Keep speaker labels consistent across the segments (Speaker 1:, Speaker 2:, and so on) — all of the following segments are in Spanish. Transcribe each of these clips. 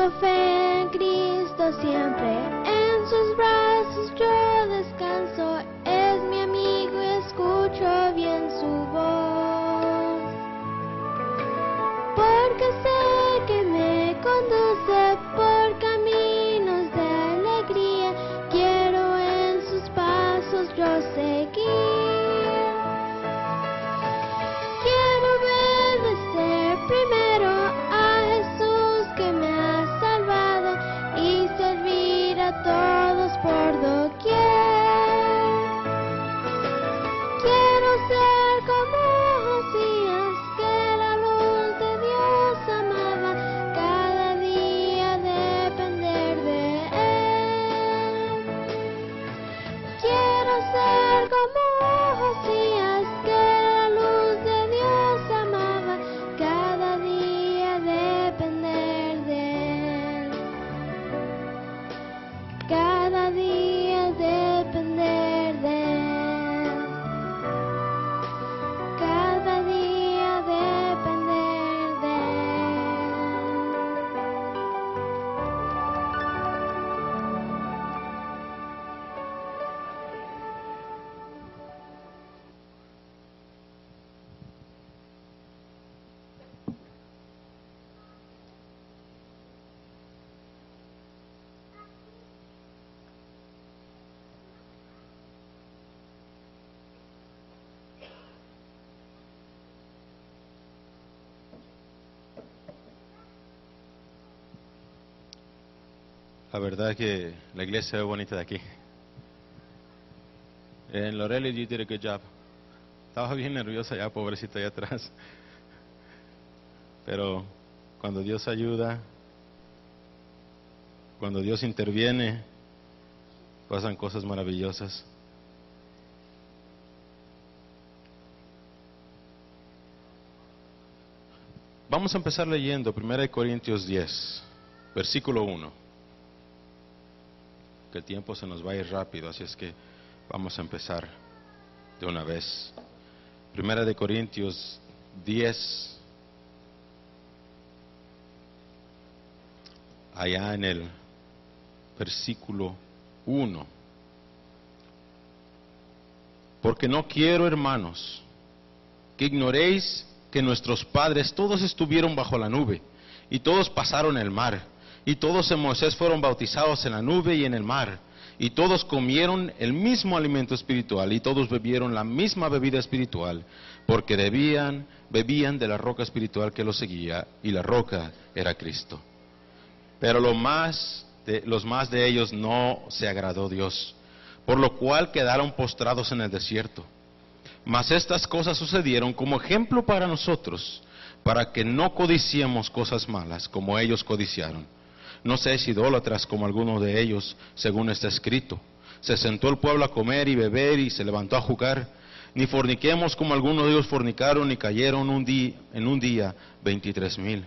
Speaker 1: Tengo fe en Cristo siempre, en sus brazos yo descanso, es mi amigo y escucho bien su voz. Porque sé que me conduce por caminos de alegría, quiero en sus pasos yo seguir. Quiero obedecer primero a Jesús que me ha salvado y servir a todos por doquier. Quiero ser como Josías, que la luz de Dios amaba, cada día depender de Él. Quiero ser como Josías, que la luz de Dios amaba, cada día depender de Él. Cada día depender de Él. Cada día depender de Él.
Speaker 2: La verdad que la iglesia se ve bonita de aquí. En Lorelli, you did a good job. Estaba bien nerviosa ya, pobrecita, allá atrás. Pero cuando Dios ayuda, cuando Dios interviene, pasan cosas maravillosas. Vamos a empezar leyendo 1 Corintios 10, versículo 1. Que el tiempo se nos va a ir rápido, así es que vamos a empezar de una vez. 1 Corintios 10, allá en el versículo 1. Porque no quiero, hermanos, que ignoréis que nuestros padres todos estuvieron bajo la nube, y todos pasaron el mar, y todos en Moisés fueron bautizados en la nube y en el mar, y todos comieron el mismo alimento espiritual, y todos bebieron la misma bebida espiritual, porque bebían de la roca espiritual que los seguía, y la roca era Cristo. Pero los más de ellos no se agradó Dios, por lo cual quedaron postrados en el desierto. Mas estas cosas sucedieron como ejemplo para nosotros, para que no codiciemos cosas malas como ellos codiciaron. No seáis idólatras como algunos de ellos, según está escrito. Se sentó el pueblo a comer y beber y se levantó a jugar. Ni forniquemos como algunos de ellos fornicaron y cayeron en un día 23,000.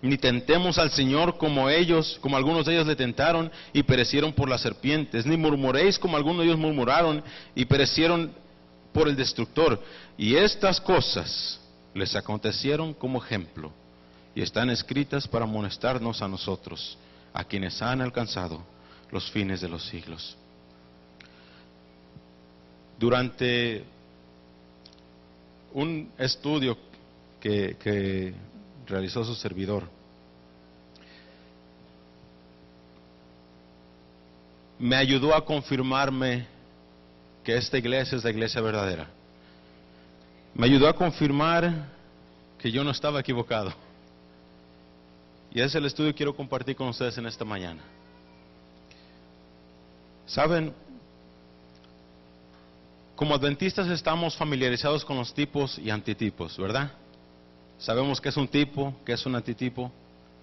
Speaker 2: Ni tentemos al Señor como algunos de ellos le tentaron y perecieron por las serpientes. Ni murmuréis como algunos de ellos murmuraron y perecieron por el destructor. Y estas cosas les acontecieron como ejemplo y están escritas para amonestarnos a nosotros, a quienes han alcanzado los fines de los siglos. Durante un estudio que realizó su servidor, me ayudó a confirmarme que esta iglesia es la iglesia verdadera. Me ayudó a confirmar que yo no estaba equivocado. Y ese es el estudio que quiero compartir con ustedes en esta mañana. Saben, como adventistas estamos familiarizados con los tipos y antitipos, ¿verdad? Sabemos qué es un tipo, qué es un antitipo.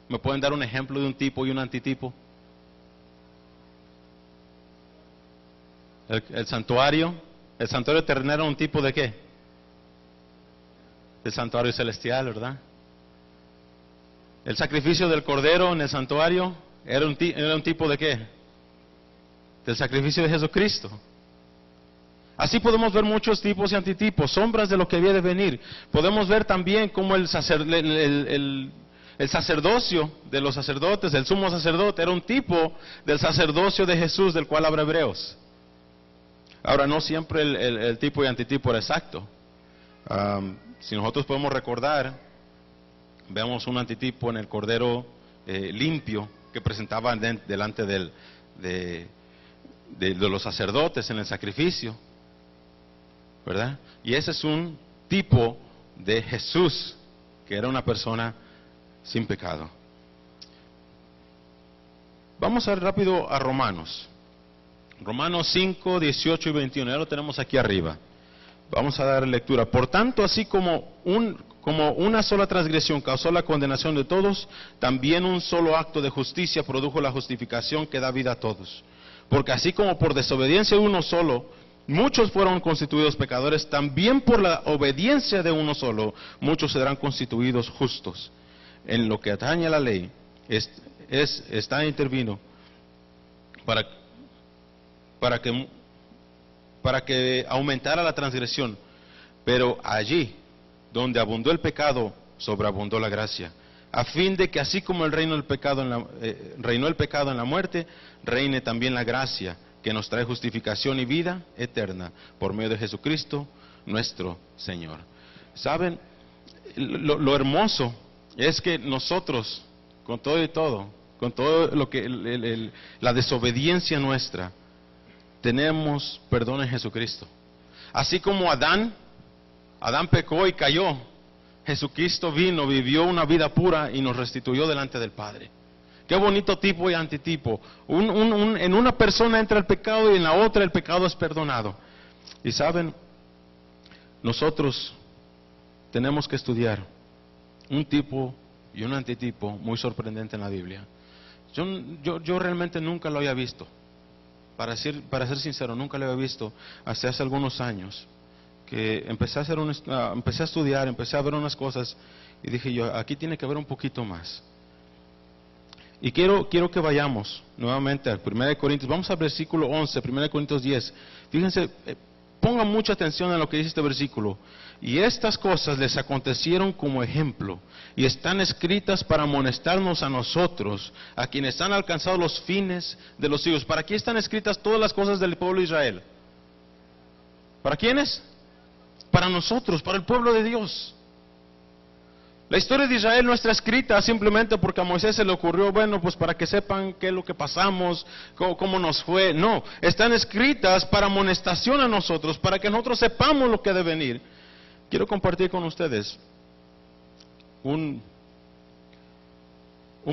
Speaker 2: ¿Me pueden dar un ejemplo de un tipo y un antitipo? El santuario terrenal era un tipo de qué? Del santuario celestial, ¿verdad? El sacrificio del cordero en el santuario era un tipo de qué? Del sacrificio de Jesucristo. Así podemos ver muchos tipos y antitipos, sombras de lo que había de venir. Podemos ver también cómo el El sacerdocio de los sacerdotes, el sumo sacerdote, era un tipo del sacerdocio de Jesús, del cual habla Hebreos. Ahora, no siempre el tipo y antitipo era exacto. Si nosotros podemos recordar, vemos un antitipo en el cordero limpio que presentaba delante de los sacerdotes en el sacrificio, ¿verdad? Y ese es un tipo de Jesús, que era una persona sin pecado. Vamos a ir rápido a Romanos. Romanos 5, 18 y 21, ya lo tenemos aquí arriba. Vamos a dar lectura. Por tanto, así como una sola transgresión causó la condenación de todos, también un solo acto de justicia produjo la justificación que da vida a todos. Porque así como por desobediencia de uno solo, muchos fueron constituidos pecadores, también por la obediencia de uno solo, muchos serán constituidos justos. En lo que atañe a la ley, está intervino para que aumentara la transgresión, pero allí donde abundó el pecado, sobreabundó la gracia, a fin de que así como reinó el pecado en la muerte, reine también la gracia, que nos trae justificación y vida eterna, por medio de Jesucristo, nuestro Señor. ¿Saben? Lo hermoso es que nosotros, con todo y todo, con todo lo que la desobediencia nuestra, tenemos perdón en Jesucristo. Así como Adán pecó y cayó, Jesucristo vino, vivió una vida pura y nos restituyó delante del Padre. Qué bonito tipo y antitipo. En una persona entra el pecado y en la otra el pecado es perdonado. Y saben, nosotros tenemos que estudiar un tipo y un antitipo muy sorprendente en la Biblia. Yo realmente nunca lo había visto. Para ser sincero, nunca lo había visto hasta hace algunos años. Que empecé a estudiar, empecé a ver unas cosas y dije yo, aquí tiene que haber un poquito más. Y quiero que vayamos nuevamente al 1 Corintios, vamos al versículo 11, 1 Corintios 10. Fíjense, pongan mucha atención a lo que dice este versículo. Y estas cosas les acontecieron como ejemplo, y están escritas para amonestarnos a nosotros, a quienes han alcanzado los fines de los siglos. ¿Para quién están escritas todas las cosas del pueblo de Israel? ¿Para quiénes? Para nosotros, para el pueblo de Dios. La historia de Israel no está escrita simplemente porque a Moisés se le ocurrió, bueno, pues para que sepan qué es lo que pasamos, cómo nos fue. No, están escritas para amonestación a nosotros, para que nosotros sepamos lo que debe venir. Quiero compartir con ustedes un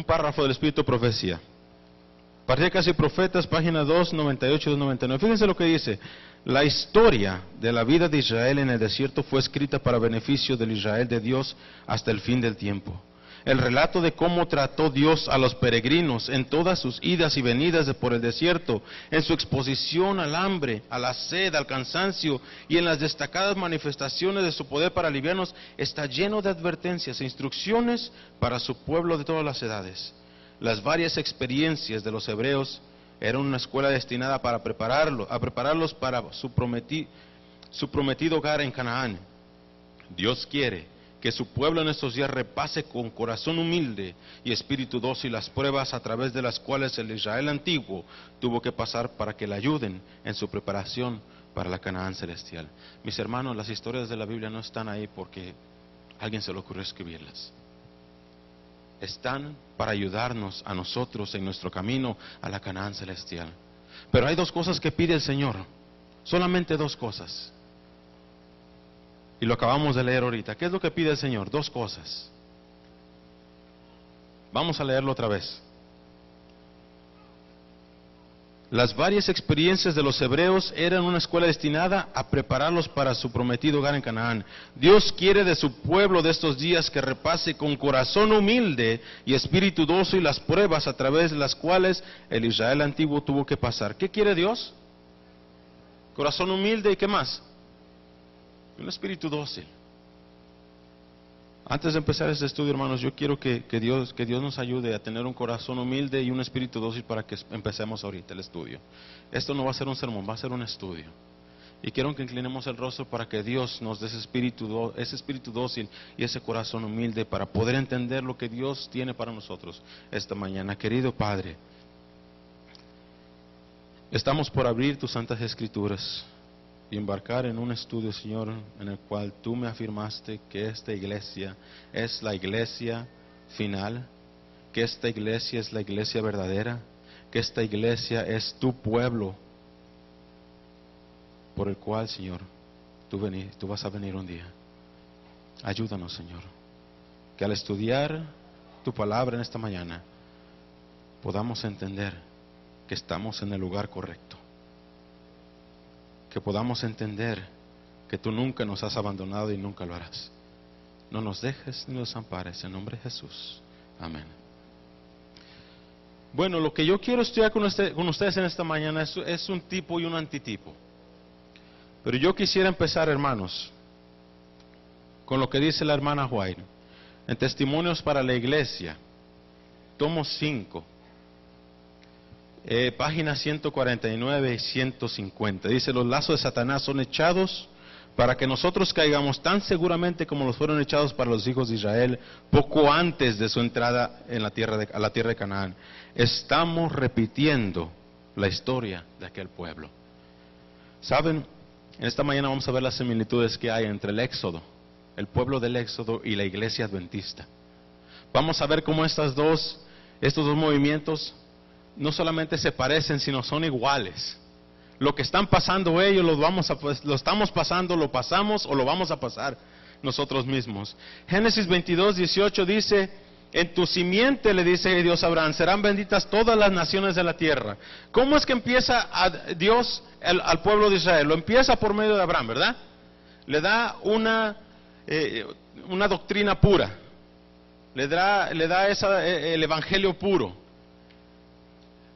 Speaker 2: párrafo del Espíritu de Profecía. Patriarcas y Profetas, página 298 y 299. Fíjense lo que dice. La historia de la vida de Israel en el desierto fue escrita para beneficio del Israel de Dios hasta el fin del tiempo. El relato de cómo trató Dios a los peregrinos en todas sus idas y venidas por el desierto, en su exposición al hambre, a la sed, al cansancio y en las destacadas manifestaciones de su poder para aliviarnos, está lleno de advertencias e instrucciones para su pueblo de todas las edades. Las varias experiencias de los hebreos eran una escuela destinada a prepararlos para su prometido hogar en Canaán. Dios quiere que su pueblo en estos días repase con corazón humilde y espíritu dócil las pruebas a través de las cuales el Israel antiguo tuvo que pasar para que le ayuden en su preparación para la Canaán celestial. Mis hermanos, las historias de la Biblia no están ahí porque a alguien se le ocurrió escribirlas. Están para ayudarnos a nosotros en nuestro camino a la Canaán celestial. Pero hay dos cosas que pide el Señor, solamente dos cosas. Y lo acabamos de leer ahorita. ¿Qué es lo que pide el Señor? Dos cosas. Vamos a leerlo otra vez. Las varias experiencias de los hebreos eran una escuela destinada a prepararlos para su prometido hogar en Canaán. Dios quiere de su pueblo de estos días que repase con corazón humilde y espíritu dócil las pruebas a través de las cuales el Israel antiguo tuvo que pasar. ¿Qué quiere Dios? Corazón humilde y ¿qué más? Un espíritu dócil. Antes de empezar este estudio, hermanos, yo quiero que Dios nos ayude a tener un corazón humilde y un espíritu dócil para que empecemos ahorita el estudio. Esto no va a ser un sermón, va a ser un estudio. Y quiero que inclinemos el rostro para que Dios nos dé ese espíritu dócil y ese corazón humilde para poder entender lo que Dios tiene para nosotros esta mañana. Querido Padre, estamos por abrir tus santas escrituras y embarcar en un estudio, Señor, en el cual tú me afirmaste que esta iglesia es la iglesia final, que esta iglesia es la iglesia verdadera, que esta iglesia es tu pueblo, por el cual, Señor, tú vas a venir un día. Ayúdanos, Señor, que al estudiar tu palabra en esta mañana podamos entender que estamos en el lugar correcto, que podamos entender que tú nunca nos has abandonado y nunca lo harás. No nos dejes ni nos desampares, en nombre de Jesús. Amén. Bueno, lo que yo quiero estudiar con ustedes en esta mañana es un tipo y un antitipo. Pero yo quisiera empezar, hermanos, con lo que dice la hermana White en Testimonios para la Iglesia, tomo 5, páginas 149 y 150. Dice: los lazos de Satanás son echados para que nosotros caigamos tan seguramente como los fueron echados para los hijos de Israel poco antes de su entrada a la tierra de Canaán. Estamos repitiendo la historia de aquel pueblo. ¿Saben? En esta mañana vamos a ver las similitudes que hay entre el Éxodo, el pueblo del Éxodo, y la iglesia adventista. Vamos a ver cómo estos dos movimientos no solamente se parecen, sino son iguales. Lo que están pasando ellos lo estamos pasando, lo pasamos o lo vamos a pasar nosotros mismos. Génesis 22:18 dice: en tu simiente, le dice Dios a Abraham, serán benditas todas las naciones de la tierra. ¿Cómo es que empieza Dios al pueblo de Israel? Lo empieza por medio de Abraham, ¿verdad? Le da una doctrina pura, le da el evangelio puro.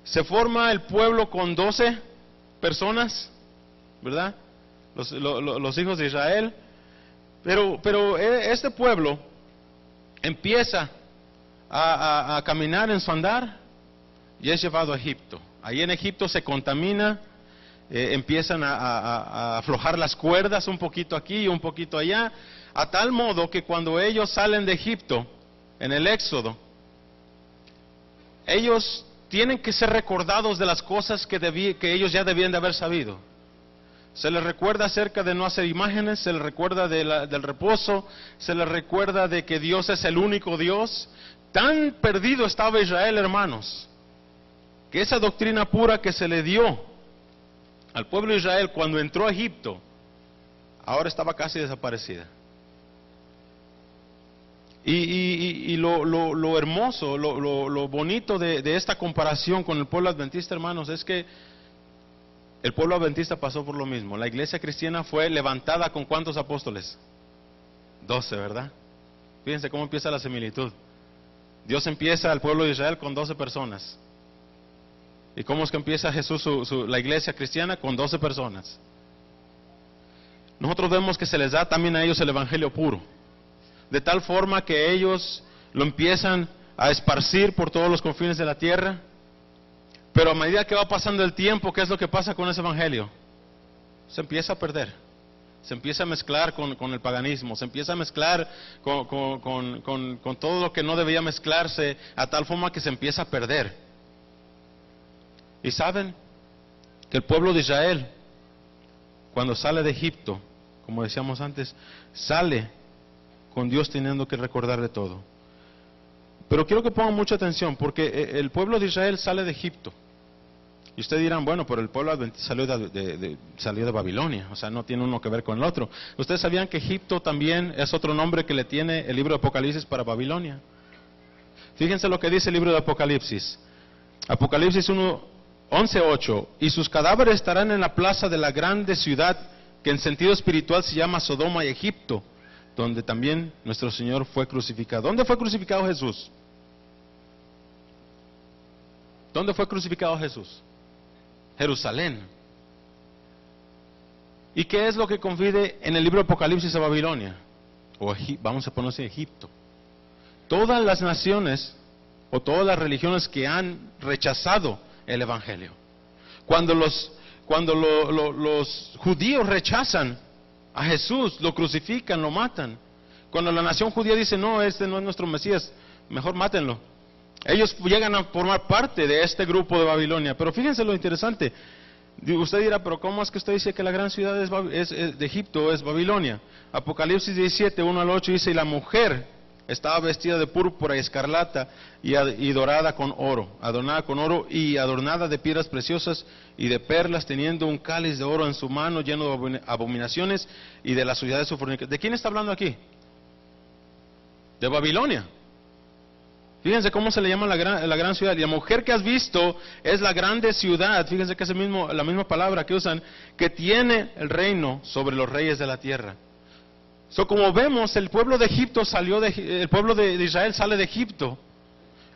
Speaker 2: Se forma el pueblo con 12 personas, ¿verdad? Los hijos de Israel. Pero este pueblo empieza a caminar en su andar y es llevado a Egipto. Ahí en Egipto se contamina, empiezan a aflojar las cuerdas un poquito aquí y un poquito allá, a tal modo que cuando ellos salen de Egipto, en el Éxodo, ellos tienen que ser recordados de las cosas que ellos ya debían de haber sabido. Se les recuerda acerca de no hacer imágenes, se les recuerda del reposo, se les recuerda de que Dios es el único Dios. Tan perdido estaba Israel, hermanos, que esa doctrina pura que se le dio al pueblo de Israel cuando entró a Egipto, ahora estaba casi desaparecida. Y lo hermoso, lo bonito de esta comparación con el pueblo adventista, hermanos, es que el pueblo adventista pasó por lo mismo. La iglesia cristiana fue levantada con ¿cuántos apóstoles? 12, ¿verdad? Fíjense cómo empieza la similitud. Dios empieza al pueblo de Israel con 12 personas. ¿Y cómo es que empieza Jesús la iglesia cristiana? Con 12 personas. Nosotros vemos que se les da también a ellos el evangelio puro, de tal forma que ellos lo empiezan a esparcir por todos los confines de la tierra. Pero a medida que va pasando el tiempo, ¿qué es lo que pasa con ese evangelio? Se empieza a perder, se empieza a mezclar con el paganismo, se empieza a mezclar con todo lo que no debía mezclarse, a tal forma que se empieza a perder. Y saben que el pueblo de Israel, cuando sale de Egipto, como decíamos antes, sale con Dios teniendo que recordarle todo. Pero quiero que pongan mucha atención, porque el pueblo de Israel sale de Egipto. Y ustedes dirán, bueno, pero el pueblo adventista salió de Babilonia, o sea, no tiene uno que ver con el otro. ¿Ustedes sabían que Egipto también es otro nombre que le tiene el libro de Apocalipsis para Babilonia? Fíjense lo que dice el libro de Apocalipsis. Apocalipsis 11:8. Y sus cadáveres estarán en la plaza de la grande ciudad, que en sentido espiritual se llama Sodoma y Egipto, donde también nuestro Señor fue crucificado. ¿Dónde fue crucificado Jesús? ¿Dónde fue crucificado Jesús? Jerusalén. ¿Y qué es lo que confiere en el libro de Apocalipsis a Babilonia? Vamos a ponerse Egipto. Todas las naciones o todas las religiones que han rechazado el evangelio. Cuando cuando los judíos rechazan a Jesús, lo crucifican, lo matan. Cuando la nación judía dice, no, este no es nuestro Mesías, mejor mátenlo. Ellos llegan a formar parte de este grupo de Babilonia. Pero fíjense lo interesante. Usted dirá, pero ¿cómo es que usted dice que la gran ciudad de Egipto es Babilonia? Apocalipsis 17, 1 al 8 dice, y la mujer estaba vestida de púrpura y escarlata y dorada con oro, adornada con oro y adornada de piedras preciosas y de perlas, teniendo un cáliz de oro en su mano lleno de abominaciones y de la suciedad de su fornicación. ¿De quién está hablando aquí? De Babilonia. Fíjense cómo se le llama la gran ciudad. Y la mujer que has visto es la grande ciudad. Fíjense que es la misma palabra que usan, que tiene el reino sobre los reyes de la tierra. Como vemos, el pueblo de Egipto el pueblo de Israel sale de Egipto.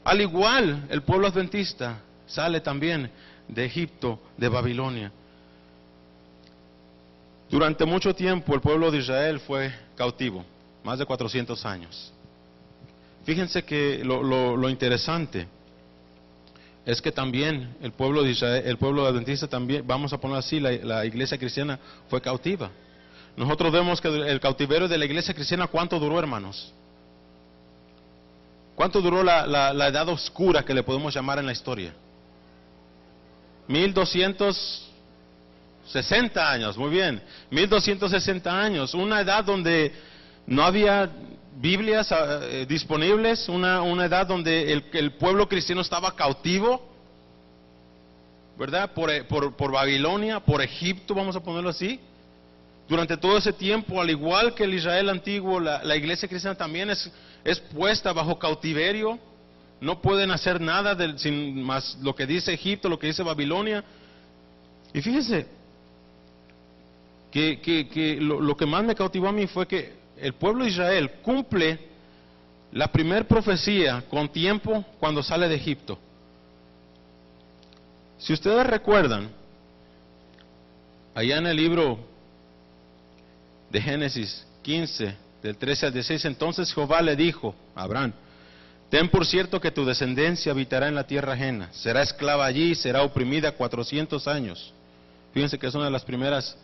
Speaker 2: Al igual, el pueblo adventista sale también de Egipto, de Babilonia. Durante mucho tiempo el pueblo de Israel fue cautivo, más de 400 años. Fíjense que lo interesante es que también el pueblo de Israel, el pueblo adventista también, vamos a ponerlo así, la iglesia cristiana fue cautiva. Nosotros vemos que el cautiverio de la iglesia cristiana, ¿cuánto duró, hermanos? ¿Cuánto duró la edad oscura que le podemos llamar en la historia? 1260 años, muy bien, 1260 años, una edad donde no había Biblias disponibles, una edad donde el pueblo cristiano estaba cautivo, ¿verdad? Por Babilonia, por Egipto, vamos a ponerlo así. Durante todo ese tiempo, al igual que el Israel antiguo, la iglesia cristiana también es puesta bajo cautiverio. No pueden hacer nada sin más lo que dice Egipto, lo que dice Babilonia. Y fíjense que lo que más me cautivó a mí fue que el pueblo de Israel cumple la primer profecía con tiempo cuando sale de Egipto. Si ustedes recuerdan, allá en el libro de Génesis 15, del 13 al 16, entonces Jehová le dijo a Abraham, ten por cierto que tu descendencia habitará en la tierra ajena, será esclava allí y será oprimida 400 años. Fíjense que es una de las primeras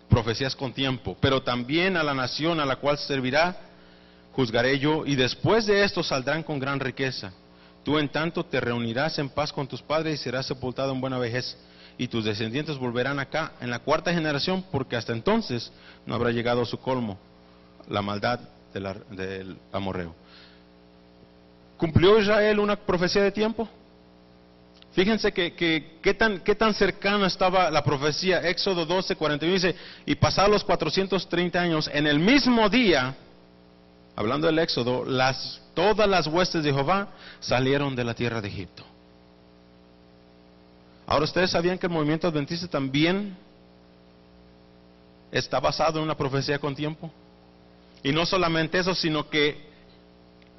Speaker 2: profecías con tiempo. Pero también a la nación a la cual servirá, juzgaré yo, y después de esto saldrán con gran riqueza. Tú en tanto te reunirás en paz con tus padres y serás sepultado en buena vejez. Y tus descendientes volverán acá en la cuarta generación, porque hasta entonces no habrá llegado a su colmo la maldad del amorreo. ¿Cumplió Israel una profecía de tiempo? Fíjense qué tan cercana estaba la profecía. Éxodo 12, 41 dice, y pasados los 430 años, en el mismo día, hablando del Éxodo, todas las huestes de Jehová salieron de la tierra de Egipto. Ahora, ¿ustedes sabían que el movimiento adventista también está basado en una profecía con tiempo? Y no solamente eso, sino que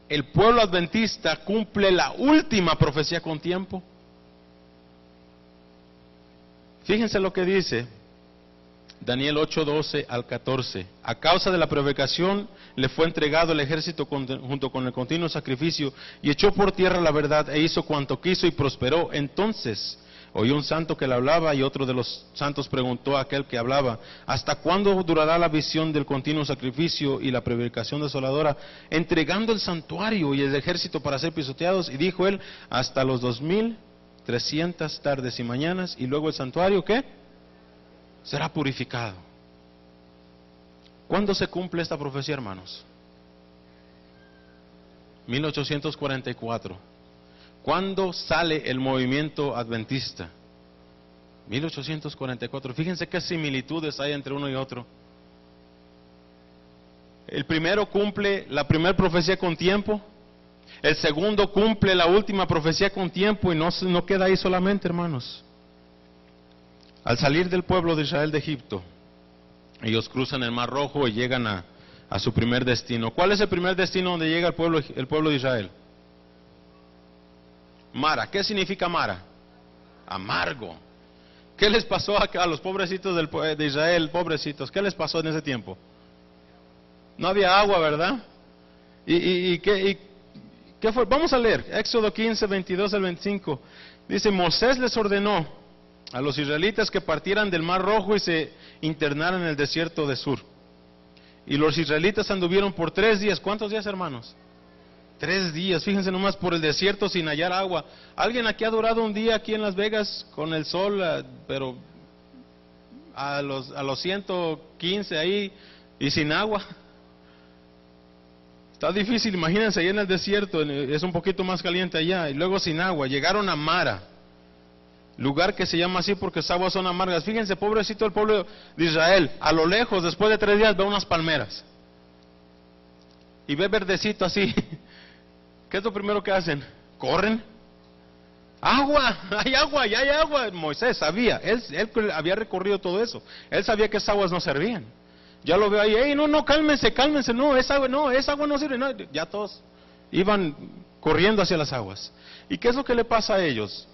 Speaker 2: el pueblo adventista cumple la última profecía con tiempo. Fíjense lo que dice Daniel 8, 12 al 14. A causa de la prevaricación le fue entregado el ejército junto con el continuo sacrificio, y echó por tierra la verdad e hizo cuanto quiso y prosperó. Entonces oyó un santo que le hablaba, y otro de los santos preguntó a aquel que hablaba, ¿hasta cuándo durará la visión del continuo sacrificio y la prevaricación desoladora, entregando el santuario y el ejército para ser pisoteados? Y dijo él, hasta los 2300 tardes y mañanas, y luego el santuario, ¿qué? Será purificado. ¿Cuándo se cumple esta profecía, hermanos? 1844. ¿Cuándo sale el movimiento adventista? 1844. Fíjense qué similitudes hay entre uno y otro. El primero cumple la primera profecía con tiempo. El segundo cumple la última profecía con tiempo, y no queda ahí solamente, hermanos. Al salir del pueblo de Israel de Egipto, ellos cruzan el Mar Rojo y llegan a su primer destino. ¿Cuál es el primer destino donde llega el pueblo de Israel? Mara. ¿Qué significa Mara? Amargo. ¿Qué les pasó a los pobrecitos de Israel, pobrecitos? ¿Qué les pasó en ese tiempo? No había agua, ¿verdad? ¿Y qué fue? Vamos a leer Éxodo 15, 22 al 25. Dice, Moisés les ordenó a los israelitas que partieran del Mar Rojo y se internaran en el desierto de Sur. Y los israelitas anduvieron por 3 días. ¿Cuántos días, hermanos? 3 días, fíjense nomás, por el desierto sin hallar agua. ¿Alguien aquí ha durado un día aquí en Las Vegas con el sol, pero a los 115 ahí y sin agua? Está difícil, imagínense, ahí en el desierto, es un poquito más caliente allá, y luego sin agua. Llegaron a Mara, lugar que se llama así porque las aguas son amargas. Fíjense, pobrecito el pueblo de Israel, a lo lejos, después de 3 días, ve unas palmeras. Y ve verdecito así. ¿Qué es lo primero que hacen? Corren. ¡Agua! ¡Hay agua! ¡Ya hay agua! Moisés sabía, él había recorrido todo eso. Él sabía que esas aguas no servían. Ya lo veo ahí, ¡ey, no, cálmense! No, esa agua no sirve. No. Ya todos iban corriendo hacia las aguas. ¿Y qué es lo que le pasa a ellos?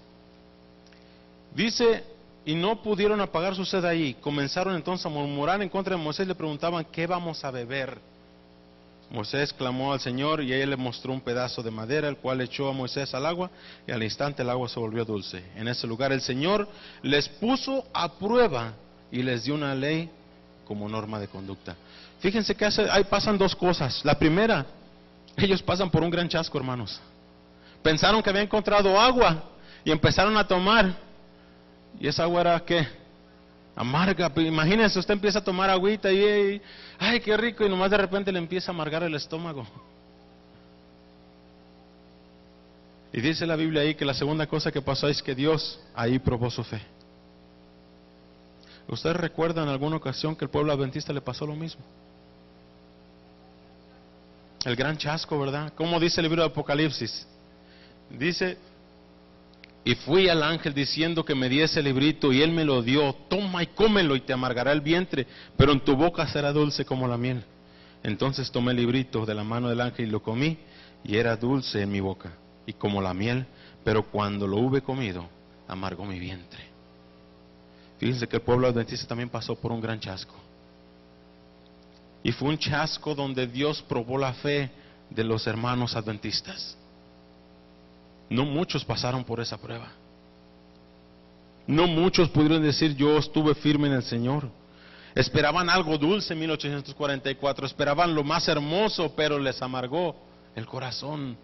Speaker 2: Dice, y no pudieron apagar su sed ahí. Comenzaron entonces a murmurar en contra de Moisés, le preguntaban, ¿qué vamos a beber? Moisés clamó al Señor y él le mostró un pedazo de madera, el cual echó a Moisés al agua, y al instante el agua se volvió dulce. En ese lugar el Señor les puso a prueba y les dio una ley como norma de conducta. Fíjense que ahí pasan 2 cosas. La primera, ellos pasan por un gran chasco, hermanos. Pensaron que habían encontrado agua y empezaron a tomar. ¿Y esa agua era qué? Amarga. Imagínense, usted empieza a tomar agüita y ¡ay, qué rico! Y nomás de repente le empieza a amargar el estómago. Y dice la Biblia ahí que la segunda cosa que pasó es que Dios ahí probó su fe. ¿Ustedes recuerdan en alguna ocasión que el pueblo adventista le pasó lo mismo? El gran chasco, ¿verdad? ¿Cómo dice el libro de Apocalipsis? Dice, y fui al ángel diciendo que me diese el librito, y él me lo dio. Toma y cómelo y te amargará el vientre, pero en tu boca será dulce como la miel. Entonces tomé el librito de la mano del ángel y lo comí, y era dulce en mi boca, y como la miel, pero cuando lo hube comido, amargó mi vientre. Fíjense que el pueblo adventista también pasó por un gran chasco. Y fue un chasco donde Dios probó la fe de los hermanos adventistas. No muchos pasaron por esa prueba. No muchos pudieron decir, yo estuve firme en el Señor. Esperaban algo dulce en 1844, esperaban lo más hermoso, pero les amargó el corazón.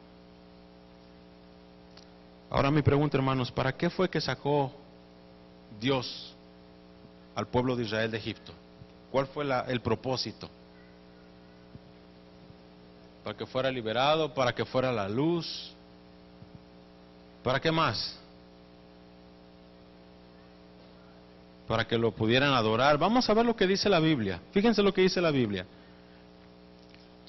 Speaker 2: Ahora mi pregunta, hermanos, ¿para qué fue que sacó Dios al pueblo de Israel de Egipto? ¿Cuál fue el propósito? ¿Para que fuera liberado? ¿Para que fuera la luz? ¿Para qué más? Para que lo pudieran adorar. Vamos a ver lo que dice la Biblia. Fíjense lo que dice la Biblia.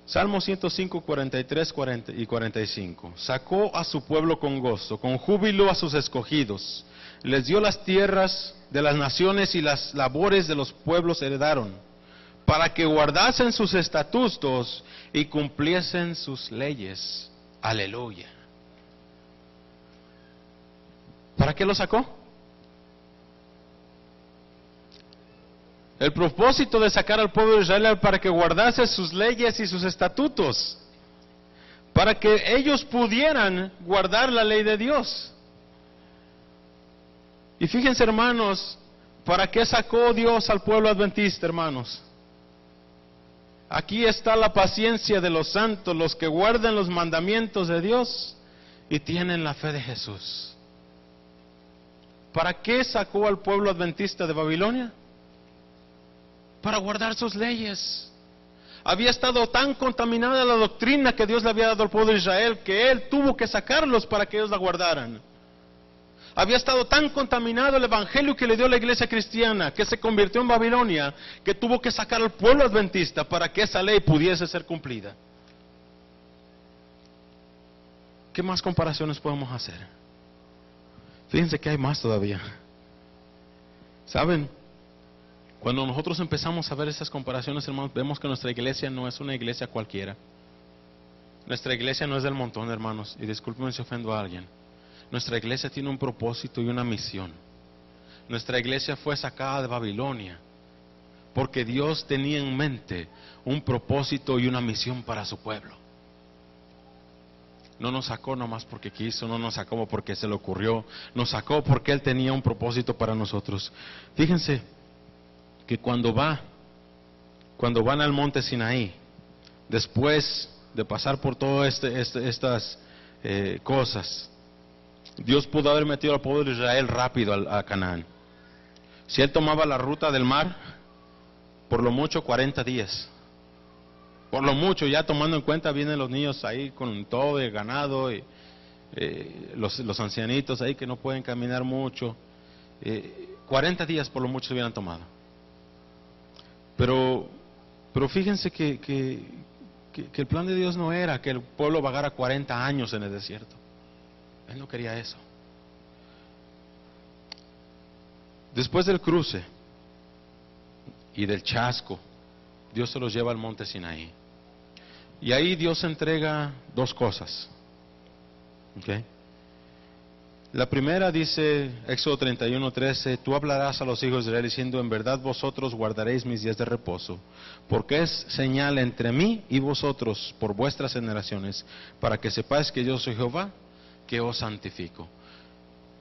Speaker 2: Salmo 105, 43 y 45. Sacó a su pueblo con gozo, con júbilo a sus escogidos. Les dio las tierras de las naciones y las labores de los pueblos heredaron, para que guardasen sus estatutos y cumpliesen sus leyes. Aleluya. ¿Para qué lo sacó? El propósito de sacar al pueblo de Israel era para que guardase sus leyes y sus estatutos, para que ellos pudieran guardar la ley de Dios. Y fíjense, hermanos, ¿para qué sacó Dios al pueblo adventista, hermanos? Aquí está la paciencia de los santos, los que guardan los mandamientos de Dios y tienen la fe de Jesús. ¿Para qué sacó al pueblo adventista de Babilonia? Para guardar sus leyes. Había estado tan contaminada la doctrina que Dios le había dado al pueblo de Israel que Él tuvo que sacarlos para que ellos la guardaran. Había estado tan contaminado el evangelio que le dio la iglesia cristiana, que se convirtió en Babilonia, que tuvo que sacar al pueblo adventista para que esa ley pudiese ser cumplida. ¿Qué más comparaciones podemos hacer? Fíjense que hay más todavía. ¿Saben? Cuando nosotros empezamos a ver esas comparaciones, hermanos, vemos que nuestra iglesia no es una iglesia cualquiera. Nuestra iglesia no es del montón, hermanos, y discúlpenme si ofendo a alguien. Nuestra iglesia tiene un propósito y una misión. Nuestra iglesia fue sacada de Babilonia porque Dios tenía en mente un propósito y una misión para su pueblo. No nos sacó nomás porque quiso, no nos sacó porque se le ocurrió, nos sacó porque Él tenía un propósito para nosotros. Fíjense que cuando van al monte Sinaí, después de pasar por todas estas cosas, Dios pudo haber metido al pueblo de Israel rápido a Canaán. Si Él tomaba la ruta del mar, por lo mucho 40 días. Por lo mucho, ya tomando en cuenta, vienen los niños ahí con todo el ganado, y los ancianitos ahí que no pueden caminar mucho. 40 días por lo mucho se hubieran tomado. Pero fíjense que el plan de Dios no era que el pueblo vagara 40 años en el desierto. Él no quería eso. Después del cruce y del chasco, Dios se los lleva al monte Sinaí. Y ahí Dios entrega dos cosas. ¿Okay? La primera dice, Éxodo 31:13, tú hablarás a los hijos de Israel diciendo, en verdad vosotros guardaréis mis días de reposo, porque es señal entre mí y vosotros por vuestras generaciones, para que sepáis que yo soy Jehová, que os santifico.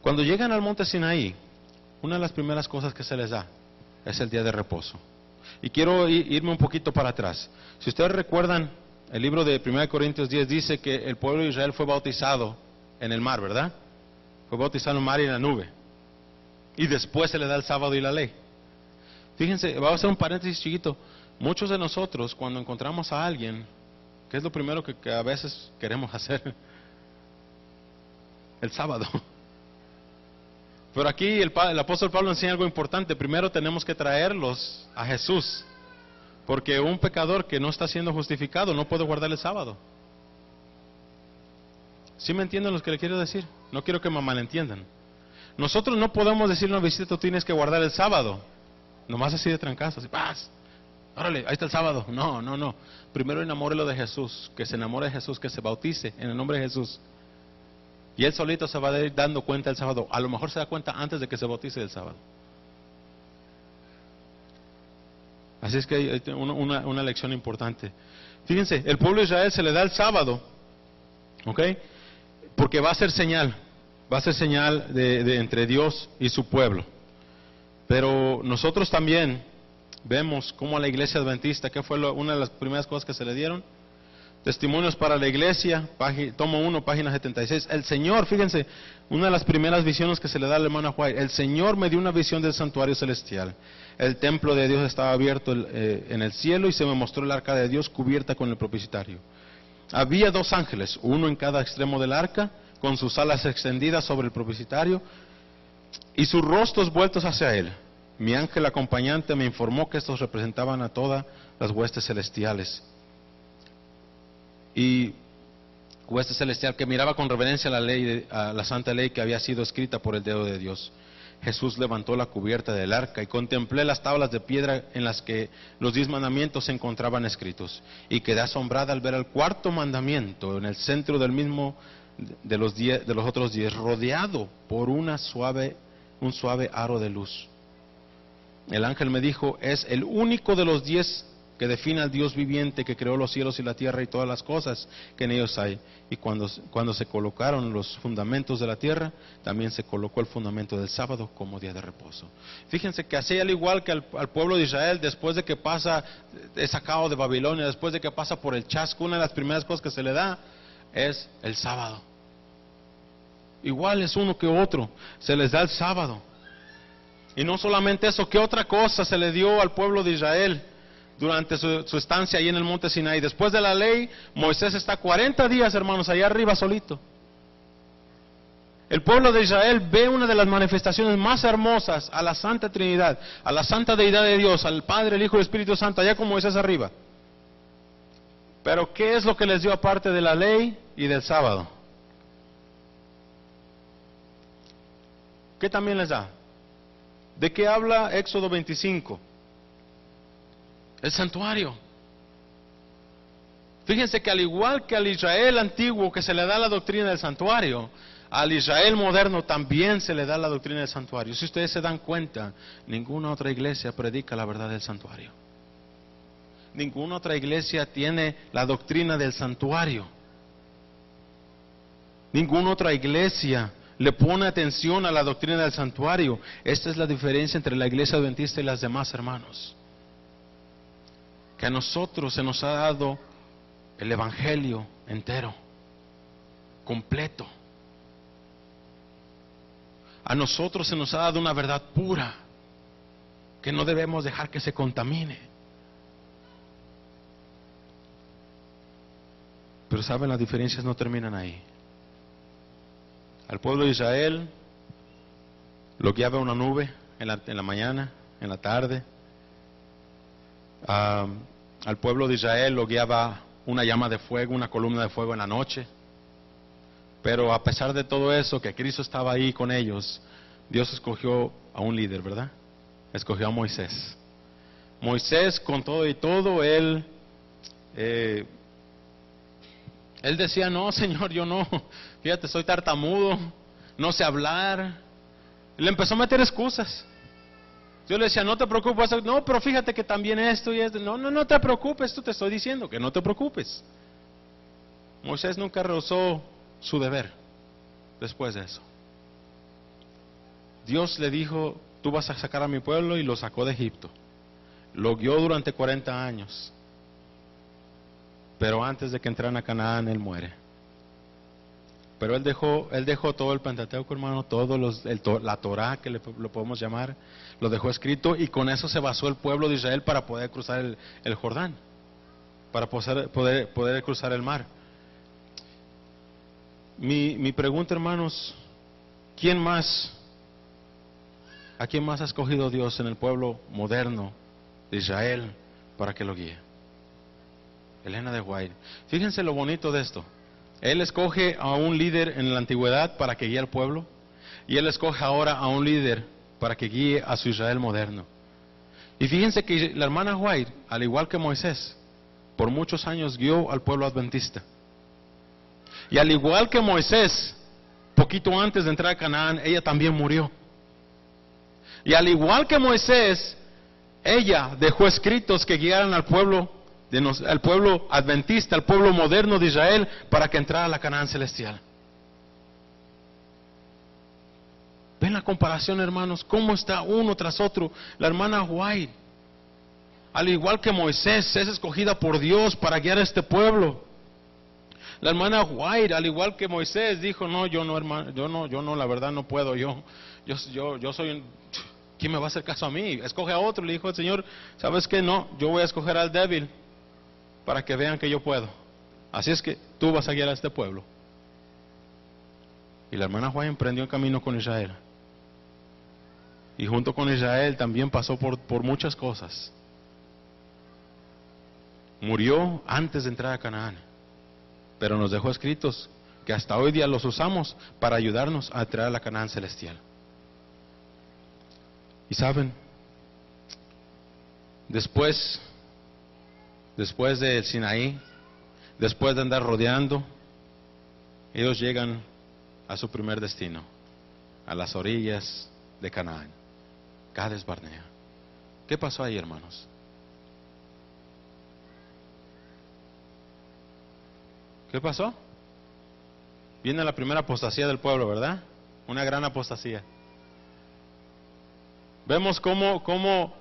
Speaker 2: Cuando llegan al monte Sinaí, una de las primeras cosas que se les da es el día de reposo. Y quiero irme un poquito para atrás. Si ustedes recuerdan, el libro de 1 Corintios 10 dice que el pueblo de Israel fue bautizado en el mar, ¿verdad? Fue bautizado en el mar y en la nube. Y después se le da el sábado y la ley. Fíjense, vamos a hacer un paréntesis chiquito. Muchos de nosotros, cuando encontramos a alguien, ¿qué es lo primero que a veces queremos hacer? El sábado. Pero aquí el apóstol Pablo enseña algo importante. Primero tenemos que traerlos a Jesús, porque un pecador que no está siendo justificado no puede guardar el sábado. ¿Sí me entienden lo que le quiero decir? No quiero que me malentiendan. Nosotros no podemos decirle a una visita, tú tienes que guardar el sábado, nomás así de trancazo, así, ¡paz! Órale, ahí está el sábado. No. Primero enamórelo de Jesús, que se enamore de Jesús, que se bautice en el nombre de Jesús. Y él solito se va a ir dando cuenta el sábado. A lo mejor se da cuenta antes de que se bautice el sábado. Así es que hay una lección importante. Fíjense, el pueblo de Israel se le da el sábado, ¿ok? Porque va a ser señal de entre Dios y su pueblo. Pero nosotros también vemos cómo a la iglesia adventista, ¿qué fue una de las primeras cosas que se le dieron? Testimonios para la iglesia, tomo 1, página 76. El Señor, fíjense, una de las primeras visiones que se le da al hermano White, el Señor me dio una visión del santuario celestial. El templo de Dios estaba abierto en el cielo y se me mostró el arca de Dios cubierta con el propiciatorio. Había 2 ángeles, uno en cada extremo del arca, con sus alas extendidas sobre el propiciatorio y sus rostros vueltos hacia él. Mi ángel acompañante me informó que estos representaban a todas las huestes celestiales. Y hueste celestial que miraba con reverencia a la santa ley que había sido escrita por el dedo de Dios. Jesús levantó la cubierta del arca y contemplé las tablas de piedra en las que los 10 mandamientos se encontraban escritos, y quedé asombrada al ver el 4.º mandamiento en el centro del mismo de los otros 10, rodeado por un suave aro de luz. El ángel me dijo, es el único de los 10 que define al Dios viviente que creó los cielos y la tierra y todas las cosas que en ellos hay. Y cuando se colocaron los fundamentos de la tierra, también se colocó el fundamento del sábado como día de reposo. Fíjense que así, al igual que al pueblo de Israel, después de que es sacado de Babilonia, después de que pasa por el chasco, una de las primeras cosas que se le da es el sábado. Igual es uno que otro, se les da el sábado. Y no solamente eso, ¿qué otra cosa se le dio al pueblo de Israel durante su estancia ahí en el monte Sinaí? Después de la ley, Moisés está 40 días, hermanos, allá arriba solito. El pueblo de Israel ve una de las manifestaciones más hermosas a la Santa Trinidad, a la Santa Deidad de Dios, al Padre, el Hijo y el Espíritu Santo, allá con Moisés arriba. Pero ¿qué es lo que les dio aparte de la ley y del sábado? ¿Qué también les da? ¿De qué habla Éxodo 25? El santuario. Fíjense que al igual que al Israel antiguo que se le da la doctrina del santuario, al Israel moderno también se le da la doctrina del santuario. Si ustedes se dan cuenta, ninguna otra iglesia predica la verdad del santuario. Ninguna otra iglesia tiene la doctrina del santuario. Ninguna otra iglesia le pone atención a la doctrina del santuario. Esta es la diferencia entre la iglesia adventista y las demás, hermanos. Que a nosotros se nos ha dado el evangelio entero, completo. A nosotros se nos ha dado una verdad pura, que no debemos dejar que se contamine. Pero saben, las diferencias no terminan ahí. Al pueblo de Israel lo guiaba una nube en la mañana, en la tarde. Al pueblo de Israel lo guiaba una llama de fuego, una columna de fuego en la noche. Pero a pesar de todo eso, que Cristo estaba ahí con ellos, Dios escogió a un líder, ¿verdad? Escogió a Moisés. Moisés, con todo y todo, él decía, no, Señor, yo no, fíjate, soy tartamudo, no sé hablar. Le empezó a meter excusas. Yo le decía, no te preocupes, no, pero fíjate que también esto y esto. No te preocupes, tú te estoy diciendo que no te preocupes. Moisés nunca rehusó su deber después de eso. Dios le dijo, tú vas a sacar a mi pueblo, y lo sacó de Egipto. Lo guió durante 40 años. Pero antes de que entraran a Canaán, él muere. Pero él dejó todo el Pentateuco, hermano, la Torá, que lo podemos llamar, lo dejó escrito, y con eso se basó el pueblo de Israel para poder cruzar el Jordán, para poder cruzar el mar. Mi pregunta, hermanos, ¿a quién más ha escogido Dios en el pueblo moderno de Israel para que lo guíe? Elena de White. Fíjense lo bonito de esto. Él escoge a un líder en la antigüedad para que guíe al pueblo, y él escoge ahora a un líder para que guíe a su Israel moderno. Y fíjense que la hermana White, al igual que Moisés, por muchos años guió al pueblo adventista. Y al igual que Moisés, poquito antes de entrar a Canaán, ella también murió. Y al igual que Moisés, ella dejó escritos que guiaran al pueblo adventista, al pueblo moderno de Israel, para que entrara a la Canaán celestial. ¿Ven la comparación, hermanos? ¿Cómo está uno tras otro? La hermana White, al igual que Moisés, es escogida por Dios para guiar a este pueblo. La hermana White, al igual que Moisés, dijo, no, yo no, hermano, yo no, la verdad no puedo, yo soy ¿quién me va a hacer caso a mí? Escoge a otro. Le dijo el Señor, ¿sabes qué? No, yo voy a escoger al débil para que vean que yo puedo. Así es que tú vas a guiar a este pueblo. Y la hermana Juan emprendió un camino con Israel. Y junto con Israel también pasó por muchas cosas. Murió antes de entrar a Canaán, pero nos dejó escritos que hasta hoy día los usamos para ayudarnos a entrar a la Canaán celestial. Y saben, después del Sinaí, después de andar rodeando, ellos llegan a su primer destino, a las orillas de Canaán, Cades Barnea. ¿Qué pasó ahí, hermanos? ¿Qué pasó? Viene la primera apostasía del pueblo, ¿verdad? Una gran apostasía. Vemos cómo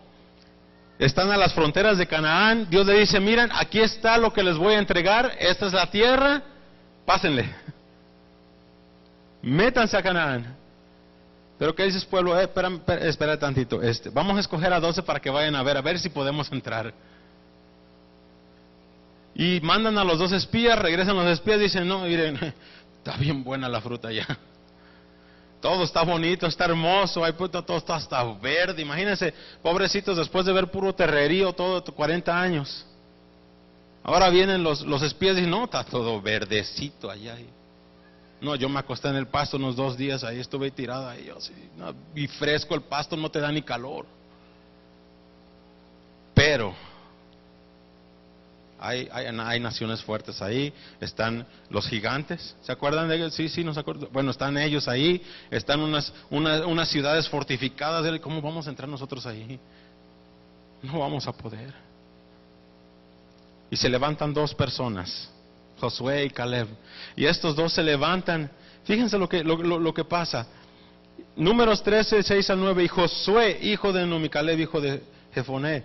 Speaker 2: están a las fronteras de Canaán. Dios le dice, miren, aquí está lo que les voy a entregar, esta es la tierra, pásenle, métanse a Canaán. Pero ¿qué dices, pueblo? Espera tantito, vamos a escoger a 12 para que vayan a ver si podemos entrar. Y mandan a los 2 espías, regresan los espías y dicen, no, miren, está bien buena la fruta ya. Todo está bonito, está hermoso, todo está hasta verde. Imagínense, pobrecitos, después de ver puro terrerío todo 40 años. Ahora vienen los espías y dicen, no, está todo verdecito allá. No, yo me acosté en el pasto unos 2 días, ahí estuve tirado ahí, así, no, y fresco el pasto, no te da ni calor. Pero hay naciones fuertes ahí, están los gigantes, ¿se acuerdan de ellos? Sí, nos acuerdo. Bueno, están ellos ahí, están unas ciudades fortificadas. ¿Cómo vamos a entrar nosotros ahí? No vamos a poder. Y se levantan 2 personas, Josué y Caleb, y estos 2 se levantan Fíjense lo que pasa. Números 13, 6 al 9. Y Josué, hijo de Nun y Caleb, hijo de Jefoné,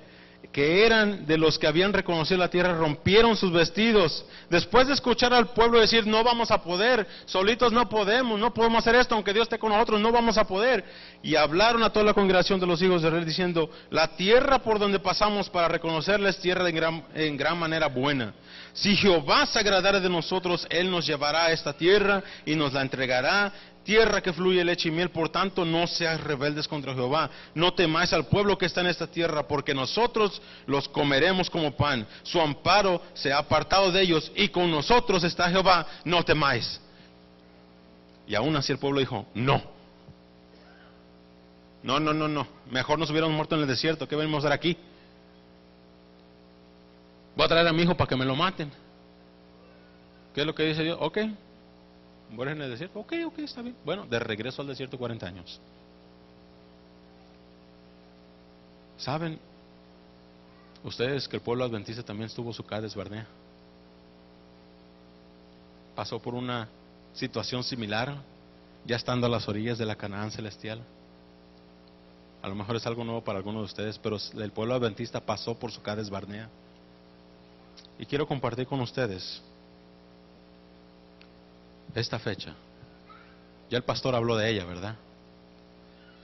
Speaker 2: que eran de los que habían reconocido la tierra, rompieron sus vestidos. Después de escuchar al pueblo decir, no vamos a poder, solitos no podemos hacer esto, aunque Dios esté con nosotros, no vamos a poder. Y hablaron a toda la congregación de los hijos de Israel diciendo, la tierra por donde pasamos para reconocerla es tierra en gran manera buena. Si Jehová se agradara de nosotros, Él nos llevará a esta tierra y nos la entregará, tierra que fluye leche y miel. Por tanto, no seas rebeldes contra Jehová, no temáis al pueblo que está en esta tierra, porque nosotros los comeremos como pan. Su amparo se ha apartado de ellos, y con nosotros está Jehová, no temáis. Y aún así el pueblo dijo, no, mejor nos hubiéramos muerto en el desierto, ¿qué venimos a hacer aquí? Voy a traer a mi hijo para que me lo maten. ¿Qué es lo que dice Dios? Ok, mueres en el desierto, ok, está bien. Bueno, de regreso al desierto 40 años. ¿Saben ustedes que el pueblo adventista también tuvo su Cades Barnea? Pasó por una situación similar, ya estando a las orillas de la Canaán celestial. A lo mejor es algo nuevo para algunos de ustedes, pero el pueblo adventista pasó por su Cades Barnea. Y quiero compartir con ustedes esta fecha. Ya el pastor habló de ella, ¿verdad?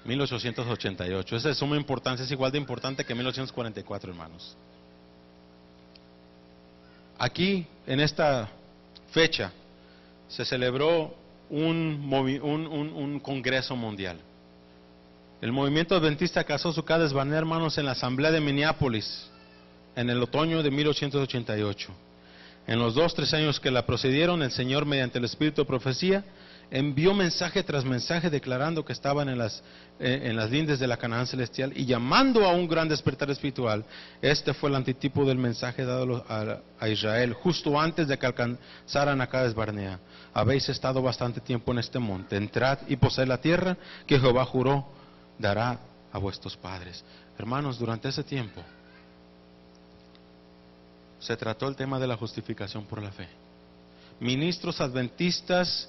Speaker 2: 1888. Esa es de suma importancia, es igual de importante que 1844, hermanos. Aquí, en esta fecha, se celebró un congreso mundial. El movimiento adventista casó su Cades Barnea, hermanos, en la asamblea de Minneapolis, en el otoño de 1888. En los 2-3 años que la procedieron, el Señor, mediante el espíritu de profecía, envió mensaje tras mensaje declarando que estaban en las lindes de la Canaán celestial y llamando a un gran despertar espiritual. Este fue el antitipo del mensaje dado a Israel justo antes de que alcanzaran a Cades Barnea. Habéis estado bastante tiempo en este monte, entrad y poseed la tierra que Jehová juró dará a vuestros padres. Hermanos, durante ese tiempo se trató el tema de la justificación por la fe. Ministros adventistas,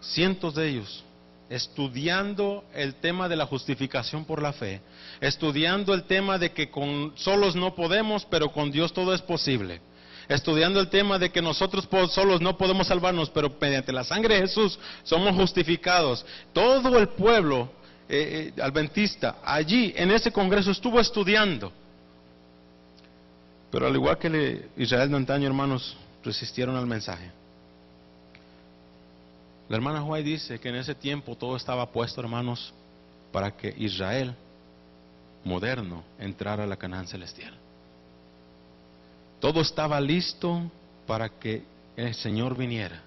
Speaker 2: cientos de ellos, estudiando el tema de la justificación por la fe, estudiando el tema de que con solos no podemos, pero con Dios todo es posible, estudiando el tema de que nosotros solos no podemos salvarnos, pero mediante la sangre de Jesús somos justificados. Todo el pueblo adventista allí en ese congreso estuvo estudiando. Pero al igual que Israel de antaño, hermanos, resistieron al mensaje. La hermana White dice que en ese tiempo todo estaba puesto, hermanos, para que Israel moderno entrara a la Canaán celestial. Todo estaba listo para que el Señor viniera.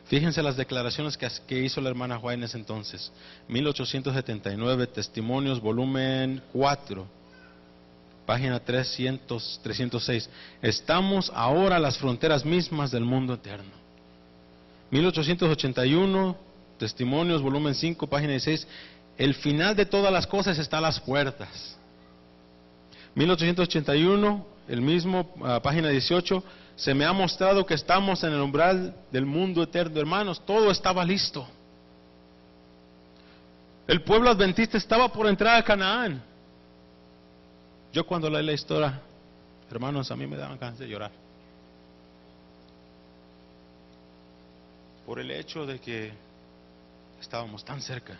Speaker 2: Fíjense las declaraciones que hizo la hermana White en ese entonces. 1879, Testimonios, volumen 4. Página 306. Estamos ahora a las fronteras mismas del mundo eterno. 1881, Testimonios, volumen 5, página 16. El final de todas las cosas está a las puertas. 1881, el mismo, página 18. Se me ha mostrado que estamos en el umbral del mundo eterno, hermanos. Todo estaba listo. El pueblo adventista estaba por entrar a Canaán. Yo cuando leí la historia, hermanos, a mí me daban ganas de llorar. Por el hecho de que estábamos tan cerca.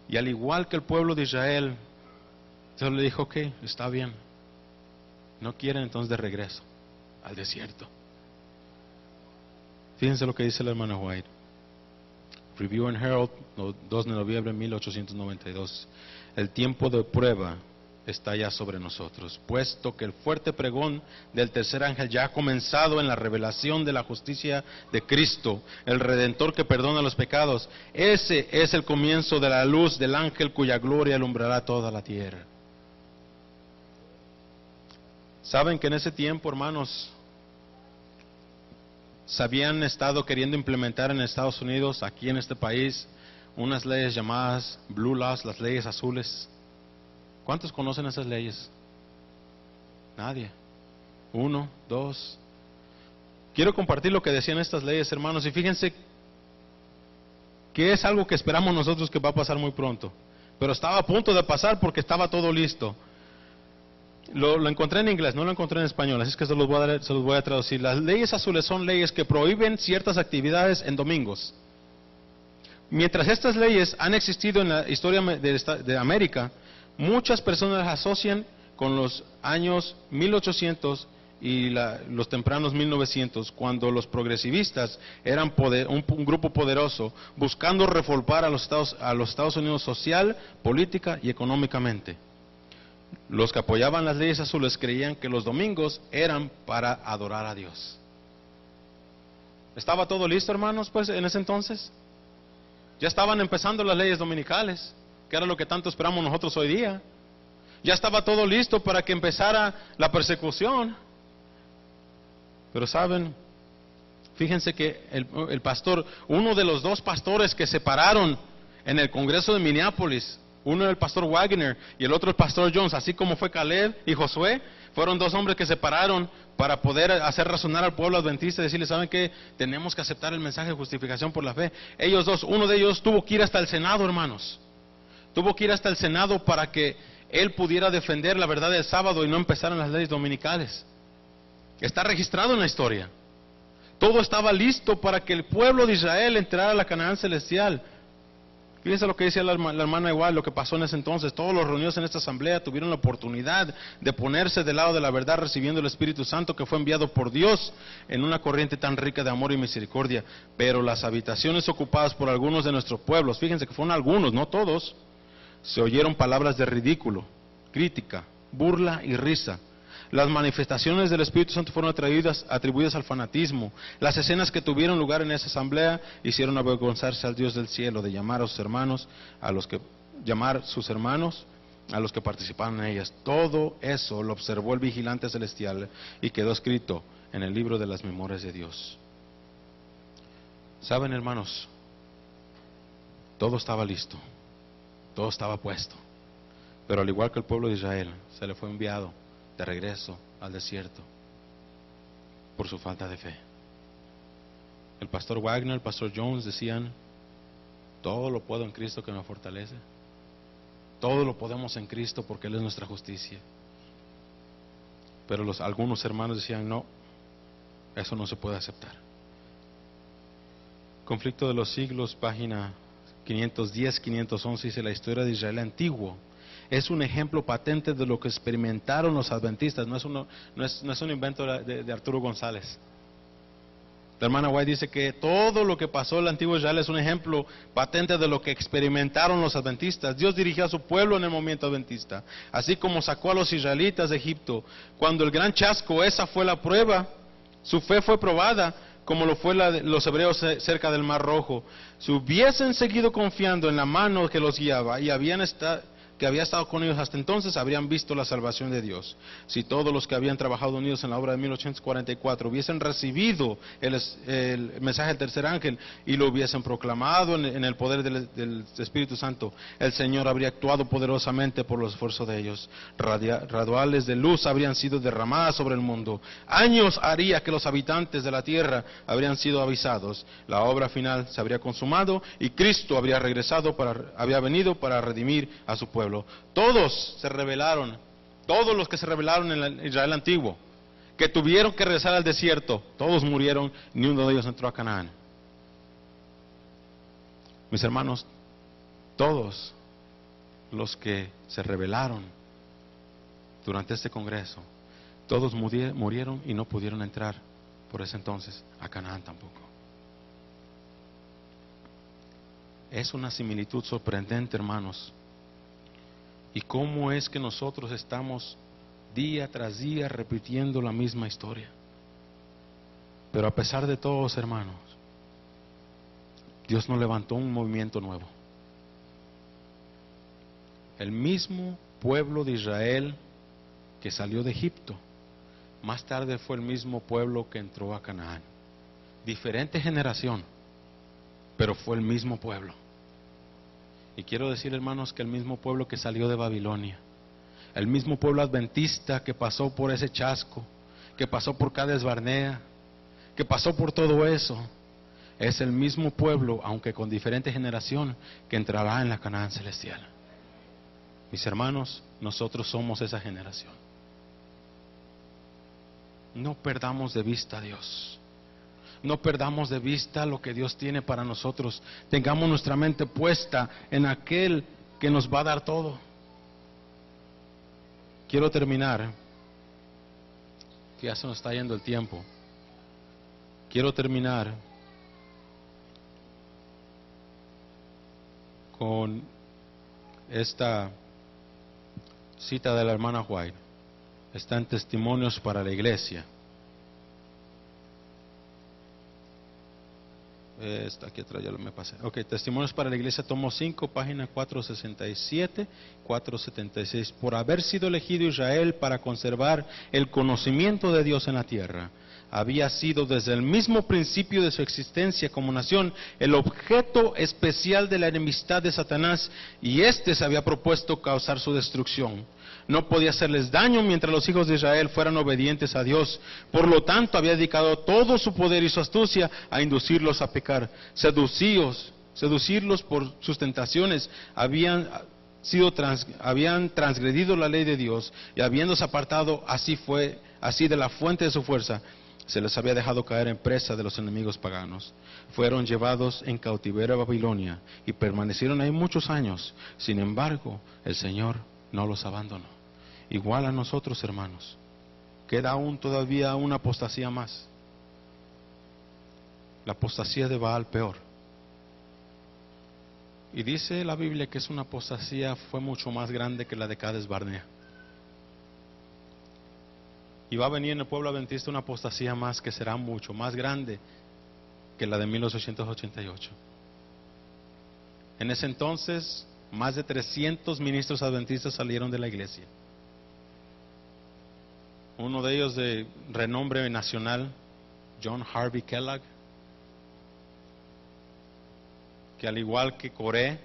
Speaker 2: Y al igual que el pueblo de Israel, Dios le dijo, ok, está bien. No quieren, entonces de regreso al desierto. Fíjense lo que dice la hermana White. Review and Herald, 2 de noviembre de 1892. El tiempo de prueba está ya sobre nosotros, puesto que el fuerte pregón del tercer ángel ya ha comenzado en la revelación de la justicia de Cristo, el Redentor que perdona los pecados. Ese es el comienzo de la luz del ángel cuya gloria alumbrará toda la tierra. Saben que en ese tiempo, hermanos, se habían estado queriendo implementar en Estados Unidos, aquí en este país, unas leyes llamadas Blue Laws, las leyes azules. ¿Cuántos conocen esas leyes? Nadie. 1, 2. quiero compartir lo que decían estas leyes, hermanos, y fíjense que es algo que esperamos nosotros que va a pasar muy pronto, pero estaba a punto de pasar porque estaba todo listo. Lo encontré en inglés, no lo encontré en español, así es que se los voy a traducir. Las leyes azules son leyes que prohíben ciertas actividades en domingos. Mientras estas leyes han existido en la historia de América, muchas personas las asocian con los años 1800 y los tempranos 1900, cuando los progresivistas eran un grupo poderoso buscando reformar a los Estados Unidos social, política y económicamente. Los que apoyaban las leyes azules creían que los domingos eran para adorar a Dios. ¿Estaba todo listo, hermanos, pues en ese entonces? Ya estaban empezando las leyes dominicales, que era lo que tanto esperamos nosotros hoy día. Ya estaba todo listo para que empezara la persecución. Pero saben, fíjense que el pastor, uno de los dos pastores que se pararon en el Congreso de Minneapolis, uno era el pastor Wagner y el otro el pastor Jones, así como fue Caleb y Josué, fueron dos hombres que se pararon para poder hacer razonar al pueblo adventista y decirle, ¿saben qué? Tenemos que aceptar el mensaje de justificación por la fe. Ellos dos, uno de ellos tuvo que ir hasta el Senado, hermanos. Tuvo que ir hasta el Senado para que él pudiera defender la verdad del sábado y no empezaran las leyes dominicales. Está registrado en la historia. Todo estaba listo para que el pueblo de Israel entrara a la Canaán celestial. Fíjense lo que decía la hermana igual, lo que pasó en ese entonces. Todos los reunidos en esta asamblea tuvieron la oportunidad de ponerse del lado de la verdad, recibiendo el Espíritu Santo que fue enviado por Dios en una corriente tan rica de amor y misericordia. Pero las habitaciones ocupadas por algunos de nuestros pueblos, fíjense que fueron algunos, no todos, se oyeron palabras de ridículo, crítica, burla y risa. Las manifestaciones del Espíritu Santo fueron atribuidas al fanatismo. Las escenas que tuvieron lugar en esa asamblea hicieron avergonzarse al Dios del cielo de llamar a sus hermanos, a los que participaban en ellas. Todo eso lo observó el vigilante celestial y quedó escrito en el libro de las memorias de Dios. Saben, hermanos, todo estaba listo, todo estaba puesto, pero al igual que el pueblo de Israel, se le fue enviado de regreso al desierto por su falta de fe. El pastor Wagner, el pastor Jones decían, todo lo puedo en Cristo que me fortalece. Todo lo podemos en Cristo porque Él es nuestra justicia. Pero algunos hermanos decían, no, eso no se puede aceptar. Conflicto de los siglos, página 510-511, dice: la historia de Israel antiguo es un ejemplo patente de lo que experimentaron los adventistas. No es un invento de Arturo González. La hermana White dice que todo lo que pasó en el antiguo Israel es un ejemplo patente de lo que experimentaron los adventistas. Dios dirigió a su pueblo en el movimiento adventista, así como sacó a los israelitas de Egipto. Cuando el gran chasco, esa fue la prueba. Su fe fue probada, como lo fue la de los hebreos cerca del Mar Rojo. Si hubiesen seguido confiando en la mano que los guiaba y que había estado con ellos hasta entonces, habrían visto la salvación de Dios. Si todos los que habían trabajado unidos en la obra de 1844 hubiesen recibido el mensaje del tercer ángel y lo hubiesen proclamado en el poder del Espíritu Santo, el Señor habría actuado poderosamente por los esfuerzos de ellos. Raduales de luz habrían sido derramadas sobre el mundo. Años haría que los habitantes de la tierra habrían sido avisados. La obra final se habría consumado y Cristo habría venido para redimir a su pueblo. Todos se rebelaron, todos los que se rebelaron en el Israel antiguo, que tuvieron que regresar al desierto, todos murieron, ni uno de ellos entró a Canaán. Mis hermanos, todos los que se rebelaron durante este congreso, todos murieron y no pudieron entrar por ese entonces a Canaán tampoco. Es una similitud sorprendente, hermanos. ¿Y cómo es que nosotros estamos día tras día repitiendo la misma historia? Pero a pesar de todo, hermanos, Dios nos levantó un movimiento nuevo. El mismo pueblo de Israel que salió de Egipto, más tarde fue el mismo pueblo que entró a Canaán. Diferente generación, pero fue el mismo pueblo. Y quiero decir, hermanos, que el mismo pueblo que salió de Babilonia, el mismo pueblo adventista que pasó por ese chasco, que pasó por Cades Barnea, que pasó por todo eso, es el mismo pueblo, aunque con diferente generación, que entrará en la Canaán celestial. Mis hermanos, nosotros somos esa generación. No perdamos de vista a Dios. No perdamos de vista lo que Dios tiene para nosotros. Tengamos nuestra mente puesta en aquel que nos va a dar todo. Quiero terminar, que ya se nos está yendo el tiempo. Quiero terminar con esta cita de la hermana White. Está en Testimonios para la Iglesia. Está aquí atrás, ya me pasé. Ok, Testimonios para la Iglesia, tomo 5, página 467, 476. Por haber sido elegido Israel para conservar el conocimiento de Dios en la tierra, había sido desde el mismo principio de su existencia como nación el objeto especial de la enemistad de Satanás, y éste se había propuesto causar su destrucción. No podía hacerles daño mientras los hijos de Israel fueran obedientes a Dios. Por lo tanto, había dedicado todo su poder y su astucia a inducirlos a pecar. Seducirlos por sus tentaciones. Habían transgredido la ley de Dios, y habiéndose apartado, así de la fuente de su fuerza, se les había dejado caer en presa de los enemigos paganos. Fueron llevados en cautiverio a Babilonia y permanecieron ahí muchos años. Sin embargo, el Señor no los abandonó. Igual a nosotros, hermanos, queda aún todavía una apostasía más. La apostasía de Baal peor. Y dice la Biblia que es una apostasía, fue mucho más grande que la de Cades Barnea. Y va a venir en el pueblo adventista una apostasía más, que será mucho más grande que la de 1888. En ese entonces, más de 300 ministros adventistas salieron de la iglesia. Uno de ellos de renombre nacional, John Harvey Kellogg, que al igual que Coré,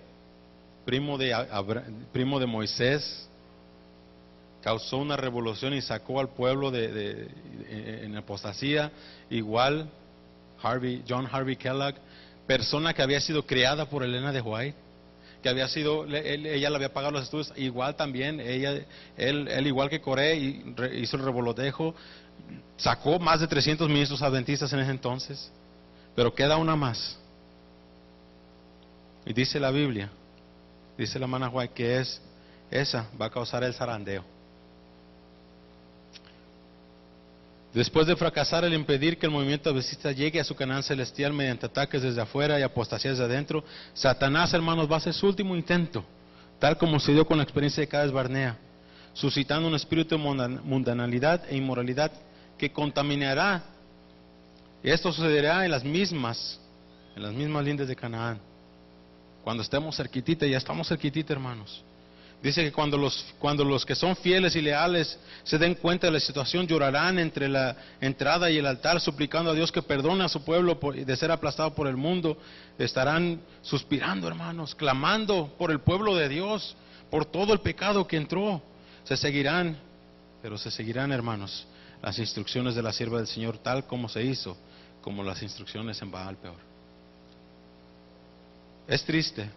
Speaker 2: primo de Moisés, causó una revolución y sacó al pueblo en apostasía. Igual John Harvey Kellogg, persona que había sido criada por Elena de White, que había sido, ella le había pagado los estudios, igual también, él igual que Coré, hizo el revolotejo, sacó más de 300 ministros adventistas en ese entonces. Pero queda una más, y dice la Biblia, dice la hermana White, que esa va a causar el zarandeo. Después de fracasar el impedir que el movimiento adventista llegue a su Canaán celestial mediante ataques desde afuera y apostasías desde adentro, Satanás, hermanos, va a hacer su último intento, tal como se dio con la experiencia de Cades Barnea, suscitando un espíritu de mundanalidad e inmoralidad que contaminará. Y esto sucederá en las mismas lindes de Canaán. Cuando estemos cerquitita, ya estamos cerquitita, hermanos. Dice que cuando los que son fieles y leales se den cuenta de la situación, llorarán entre la entrada y el altar, suplicando a Dios que perdone a su pueblo de ser aplastado por el mundo. Estarán suspirando, hermanos, clamando por el pueblo de Dios, por todo el pecado que entró. Se seguirán, hermanos, las instrucciones de la sierva del Señor, tal como se hizo, como las instrucciones en Baal peor. Es triste.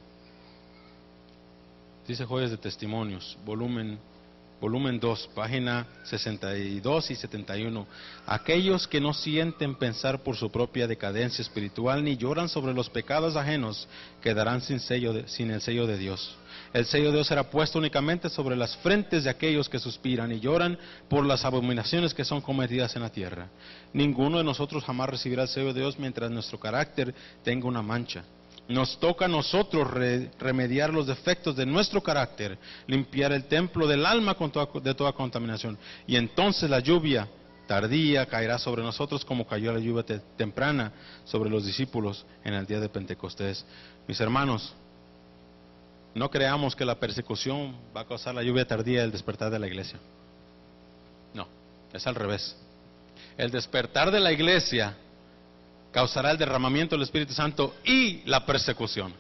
Speaker 2: Dice Joyas de Testimonios, volumen 2, página 62 y 71. Aquellos que no sienten pensar por su propia decadencia espiritual, ni lloran sobre los pecados ajenos, quedarán sin el sello de Dios. El sello de Dios será puesto únicamente sobre las frentes de aquellos que suspiran y lloran por las abominaciones que son cometidas en la tierra. Ninguno de nosotros jamás recibirá el sello de Dios mientras nuestro carácter tenga una mancha. Nos toca a nosotros remediar los defectos de nuestro carácter, limpiar el templo del alma de toda contaminación. Y entonces la lluvia tardía caerá sobre nosotros como cayó la lluvia temprana sobre los discípulos en el día de Pentecostés. Mis hermanos, no creamos que la persecución va a causar la lluvia tardía y el despertar de la iglesia. No, es al revés. El despertar de la iglesia causará el derramamiento del Espíritu Santo y la persecución.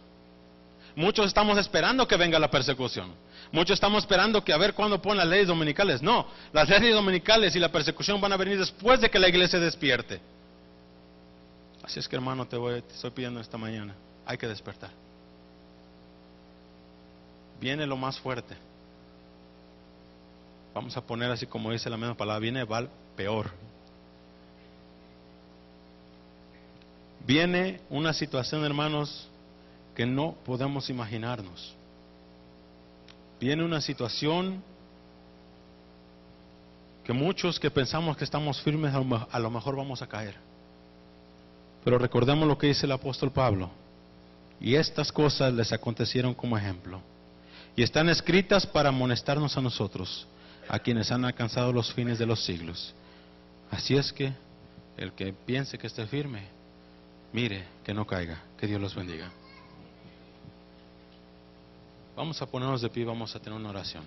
Speaker 2: Muchos estamos esperando que venga la persecución. Muchos estamos esperando que a ver cuándo ponen las leyes dominicales. No, las leyes dominicales y la persecución van a venir después de que la iglesia despierte. Así es que, hermano, te estoy pidiendo esta mañana, hay que despertar. Viene lo más fuerte. Vamos a poner así como dice la misma palabra, viene Baal peor. Viene una situación, hermanos, que no podemos imaginarnos. Viene una situación que muchos que pensamos que estamos firmes a lo mejor vamos a caer. Pero recordemos lo que dice el apóstol Pablo. Y estas cosas les acontecieron como ejemplo. Y están escritas para amonestarnos a nosotros, a quienes han alcanzado los fines de los siglos. Así es que el que piense que esté firme, mire que no caiga. Que Dios los bendiga. Vamos a ponernos de pie, vamos a tener una oración.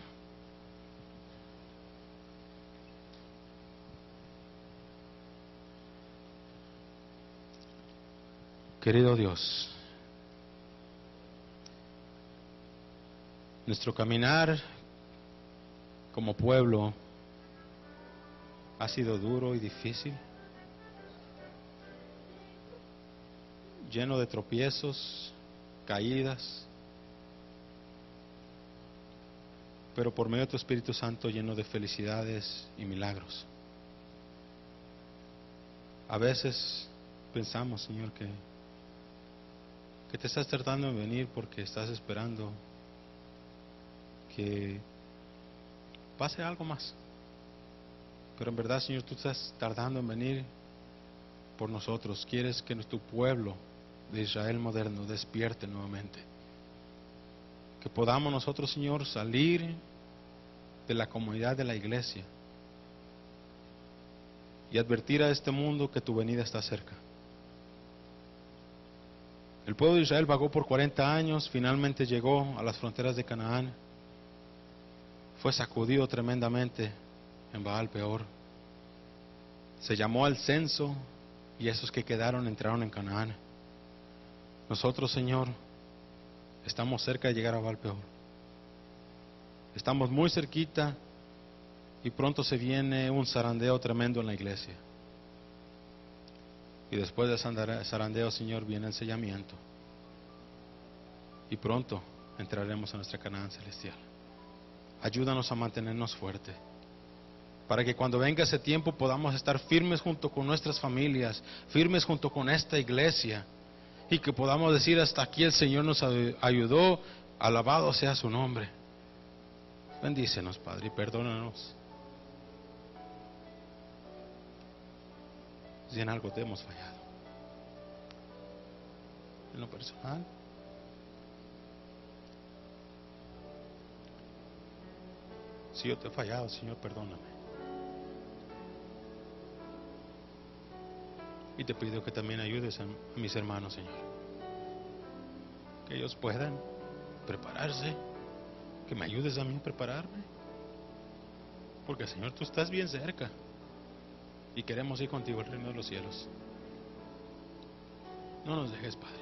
Speaker 2: Querido Dios, nuestro caminar como pueblo ha sido duro y difícil, lleno de tropiezos, caídas, pero por medio de tu Espíritu Santo lleno de felicidades y milagros. A veces pensamos, Señor, que te estás tardando en venir porque estás esperando que pase algo más. Pero en verdad, Señor, tú estás tardando en venir por nosotros. Quieres que nuestro pueblo de Israel moderno despierte nuevamente. Que podamos nosotros, Señor, salir de la comunidad de la iglesia y advertir a este mundo que tu venida está cerca. El pueblo de Israel vagó por 40 años, finalmente llegó a las fronteras de Canaán. Fue sacudido tremendamente en Baal Peor. Se llamó al censo y esos que quedaron entraron en Canaán. Nosotros, Señor, estamos cerca de llegar a Baal Peor. Estamos muy cerquita y pronto se viene un zarandeo tremendo en la iglesia. Y después del zarandeo, Señor, viene el sellamiento. Y pronto entraremos a nuestra Canaán celestial. Ayúdanos a mantenernos fuertes, para que cuando venga ese tiempo podamos estar firmes junto con nuestras familias, firmes junto con esta iglesia, y que podamos decir: hasta aquí el Señor nos ayudó, alabado sea su nombre. Bendícenos, Padre, y perdónanos si en algo te hemos fallado. En lo personal, si yo te he fallado, Señor, perdóname. Y te pido que también ayudes a mis hermanos, Señor, que ellos puedan prepararse, que me ayudes a mí a prepararme, porque, Señor, tú estás bien cerca y queremos ir contigo al reino de los cielos. No nos dejes, Padre.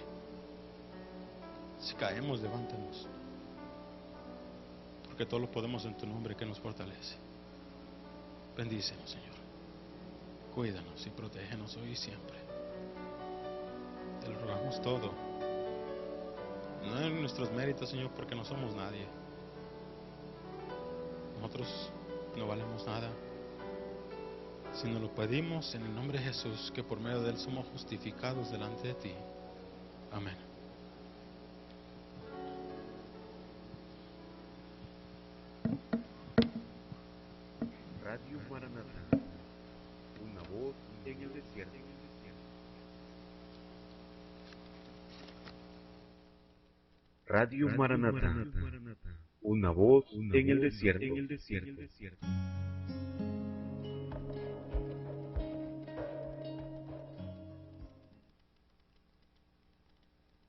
Speaker 2: Si caemos, levántanos, porque todo lo podemos en tu nombre que nos fortalece. Bendícenos, Señor. Cuídanos y protégenos hoy y siempre. Te lo rogamos todo. No en nuestros méritos, Señor, porque no somos nadie. Nosotros no valemos nada. Sino lo pedimos en el nombre de Jesús, que por medio de Él somos justificados delante de ti. Amén.
Speaker 3: Radio Maranatha, una voz en el desierto. Radio Maranatha, una voz en el desierto.